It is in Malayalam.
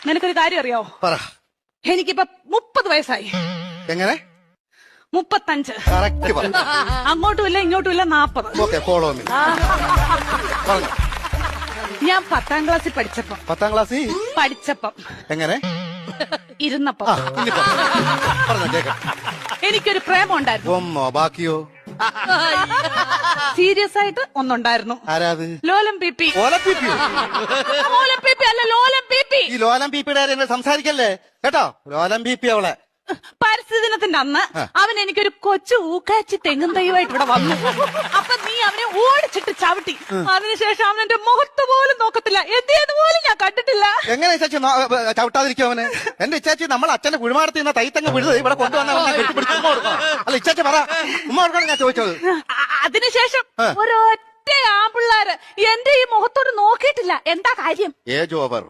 നിനക്കൊരു കാര്യം അറിയോ? പറ. എനിക്കിപ്പോ 30 വയസ്സായി. എങ്ങനെ? 35. കറക്റ്റ് പറ. അങ്ങോട്ടും ഇല്ല ഇങ്ങോട്ടും ഇല്ല 40. Okay, follow me. പറഞ്ഞു. ഞാൻ 10ാം ക്ലാസ്സിൽ പഠിച്ചപ്പം 10ാം ക്ലാസ്സിൽ എങ്ങനെ ഇരുന്നപ്പം പറഞ്ഞോ കേക്കാം. എനിക്കൊരു പ്രേമം ഉണ്ടായിരുന്നു. ഒന്നോ ബാക്കിയോ? സീരിയസ് ആയിട്ട് ഒന്നുണ്ടായിരുന്നു. ആരാത്? ലോലം പിപി. ലോലം പിപി? ലോലം പിപി അല്ല, ലോലം പിപി. ഈ ലോലം പിപിയുടെ കാര്യം സംസാരിക്കല്ലേ കേട്ടോ. ലോലം പിപി അവളെ. പരിസ്ഥിതി ദിനത്തിന്റെ അന്ന് അവൻ എനിക്കൊരു കൊച്ചു ഊക്കാച്ചി തെങ്ങും തൈയുമായിട്ട് ഇവിടെ വന്നു. അപ്പൊ നീ അവനെ ഓടിച്ചിട്ട് ചവിട്ടി. അതിനുശേഷം അവൻ എന്റെ മുഖത്ത് പോലും നോക്കത്തില്ല. എന്ത് പോലും ഞാൻ കണ്ടിട്ടില്ല. എങ്ങനെ ഇച്ചാച്ചി ചവിട്ടാതിരിക്കും അവന്? എന്റെ ഇച്ചാച്ചി നമ്മൾ അച്ഛന്റെ കുഴിമാടത്തിൽ നിന്ന് തൈത്തങ്ങ് വിടുത് ഇവിടെ കൊണ്ടുവന്ന അല്ല ഇച്ചാച്ചി പറ. ഉമ്മ കൊടുക്കണം ഞാൻ ചോദിച്ചത്. അതിനുശേഷം ഒരൊറ്റ ആമ്പിള്ളാര് എന്റെ ഈ മുഖത്തോട് നോക്കിയിട്ടില്ല. എന്താ കാര്യം? Age over.